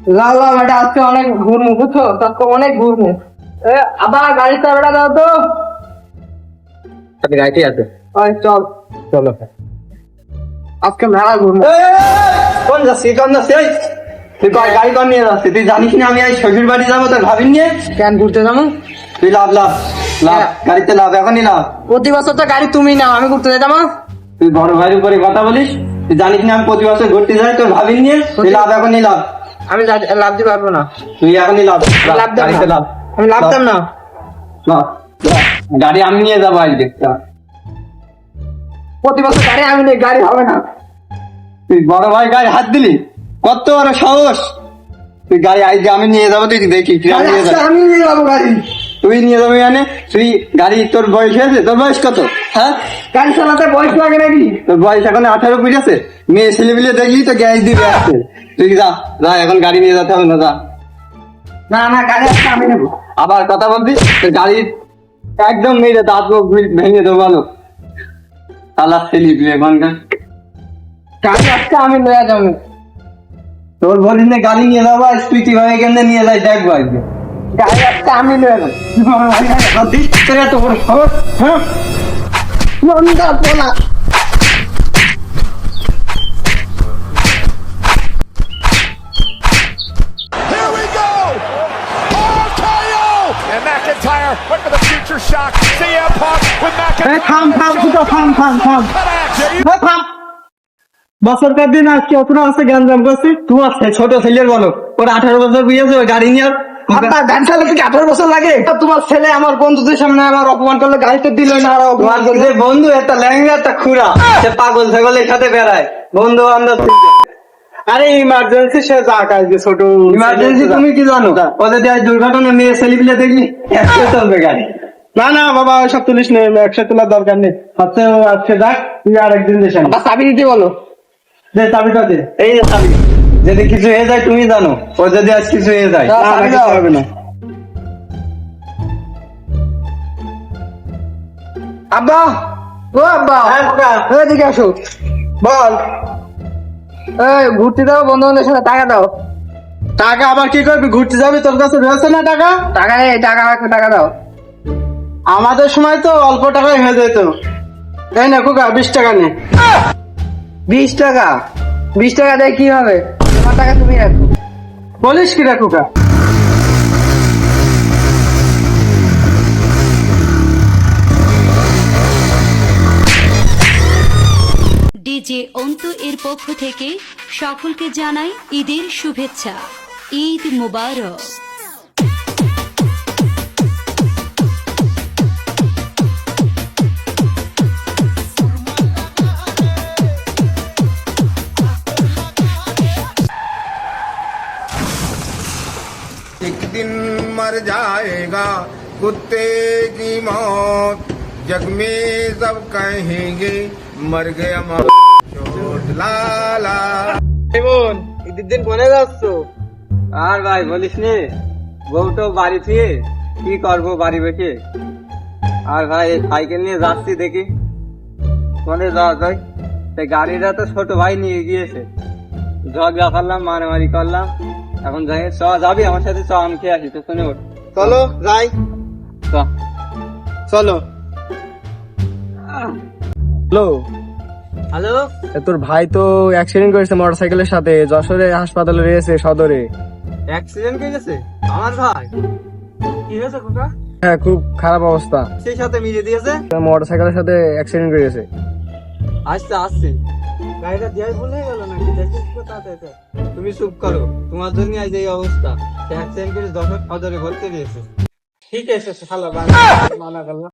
লাও লাও বেটা, আজকে অনেক ঘুরমু বুঝছো, তোকে অনেক ঘুরমু। আবার গাড়ি চাবিটা দাও তো। আপনি গাড়িতে আছে? ওই চল চলো। আজকে মেলা ঘুরমু। কোন যাচ্ছি এই তুই গাড়ি কর নিয়ে যাচ্ছি? তুই জানিস না আমি এই শ্বশুর বাড়ি যাবো, তোর ভাবিন নিয়ে? কেন ঘুরতে যাবো? তুই লাভ লাভ লাভ, গাড়িতে লাভ, এখনই লাভ। প্রতি বছর তো গাড়ি তুমি নাও, আমি ঘুরতে যেতাম। তুই বড় ভাইয়ের উপরে কথা বলিস? তুই জানিস না আমি প্রতি বছর ঘুরতে যাই তোর ভাবিন নিয়ে? তুই লাভ, এখনই লাভ। আমি লাভ দিতে পারবো না। তুই এখনই লাভ, লাভ দেব গাড়িতে না। লাভ। আমি লাভ দাম না। লাভ, গাড়ি আমি নিয়ে যাবো আজ দেখতে। প্রতি বছর গাড়ি আমি নেই, গাড়ি হবে না। তুই বড় ভাই গাড়ি হাত দিলি, কত বড় সাহস! তুই গাড়ি আজ আমি নিয়ে যাবো, তুই দেখি আমি নিয়ে যাবো গাড়ি। তুই নিয়ে যাবি মানে? তুই গাড়ি, তোর বয়স হয়েছে? তোর বয়স কত? হ্যাঁ, গাড়ি চালাতে বয়স লাগে নাকি? তোর বয়স এখন 18 পুজো আছে? মেয়ে ছেলে মিলে দেখলি তো গ্যাস দিবে আসছে। তুই যা যা, এখন গাড়ি নিয়ে যেতে হবে না, যা। না না, গাড়ি আজকে আমি নেবো। আবার কথা বলবি তোর গাড়ি একদম মেরে দাঁত ভেঙে দেবো, ভালো তালা ছেলি এখনকার। গাড়ি আজকে আমি লয়ে যাবো। তোর বলিস না গাড়ি নিয়ে যাবো, আজ তুই কিভাবে কেমনে নিয়ে যাই দেখবো আজকে। গাড়ি আজকে আমি লয়ে যাবো। তোর এত বড় সাহস? হ্যাঁ, মন্দা পোলা। Here we go! RKO! And McIntyre went for the future shock. CM Punk with McIntyre. থাম বছরকার দিন আজকে অতটা আছে গ্যাঞ্জাম করছি। তোমার ছোট ছেলের বলো, ওর 18 বছর বিয়েছে, ওই গাড়ি নিয়ে গাড়ি চালাতে কি 18 বছর লাগে? তোমার ছেলে আমার বন্ধুদের সামনে আমার অপমান করলো, গাড়িতে দিল না, আর অপমান করলো। যে বন্ধু একটা ল্যাংড়া একটা খুড়া, সে পাগল ছাগলের সাথে বেড়ায়, বন্ধু বান্ধব। আরে ইমার্জেন্সি সে যা কাজে ছোট ইমার্জেন্সি তুমি কি জানো? ও যদি আজ দুর্ঘটনা মেয়ে ছেলেপিলে দেখলি একসাথে চলবে গাড়ি। না না বাবা ওইসব তুলিস নেই, একসাথে তোলার দরকার নেই। আচ্ছা আজকে যাক, তুই আরেকদিন দেশ আবার চাবি দিতে বলো। দে চাবিটা দে। এই যে চাবি, যদি কিছু হয়ে যায় তুমি জানো, ও যদি আজ কিছু হয়ে যায় দাও, না, চাবি কিছু দাও। হবে না। আব্বা, ও আব্বা, এদিকে আসো। বল, এই ঘুরতে দাও, বন্ধু বান্ধবের সাথে টাকা দাও। টাকা আবার কি করবি? ঘুরতে যাবি, তোর কাছে রয়েছে না টাকা? টাকা নেই, টাকা দাও। আমাদের সময় তো অল্প টাকায় হয়ে যেত। এই না কুকা 20 টাকা নে। 20 টাকা? 20 টাকা দিয়ে কি হবে? তোমার টাকা তুমি রাখো। বলিস কি রে কুকা? ডিজে অন্তু এর পক্ষ থেকে সকলকে জানাই ঈদের শুভেচ্ছা। ঈদ মোবারক। एक दिन मर जाएगा कुत्ते की मौत, जग में सब कहेंगे मर गया चोट लाला। বোন ঈদের দিন কোনে যাচ্ছ? আর ভাই বলিস নে, বউটো বাড়ি থেকে কি করবো বাড়ি বসে। আর ভাই সাইকেল নিয়ে যাচ্ছি, দেখি কোনে যাওয়া যায়। সেই গাড়িটা তো ছোট ভাই নিয়ে গিয়েছে, ঝগড়া করলাম, মারামারি করলাম। এখন যাই, চ যাবি আমার সাথে? চ আমি খেয়ে আসি, তো শুনে ওঠ। চলো যাই, চ। চলো। হ্যালো, হ্যালো, তোর ভাই তো অ্যাক্সিডেন্ট করেছে মোটরসাইকেলের সাথে, যশোরে হাসপাতালে রয়েছে, সদরে। অ্যাক্সিডেন্ট হয়ে গেছে আমার ভাই? কি হয়েছে কোকা? হ্যাঁ, খুব খারাপ অবস্থা। সেই সাথে মিলে দিয়েছে? মোটরসাইকেলের সাথে অ্যাক্সিডেন্ট করেছে। আসছে আসছে, গাড়িটা দিয়ে ভুলে গেল নাকি? দেখিস তো তাতে। তুমি চুপ করো, তোমার জন্য আজ এই অবস্থা। অ্যাক্সিডেন্ট করে যশোর সদরে ভর্তি দিয়েছে। ঠিক আছে, শালা মানা করলাম।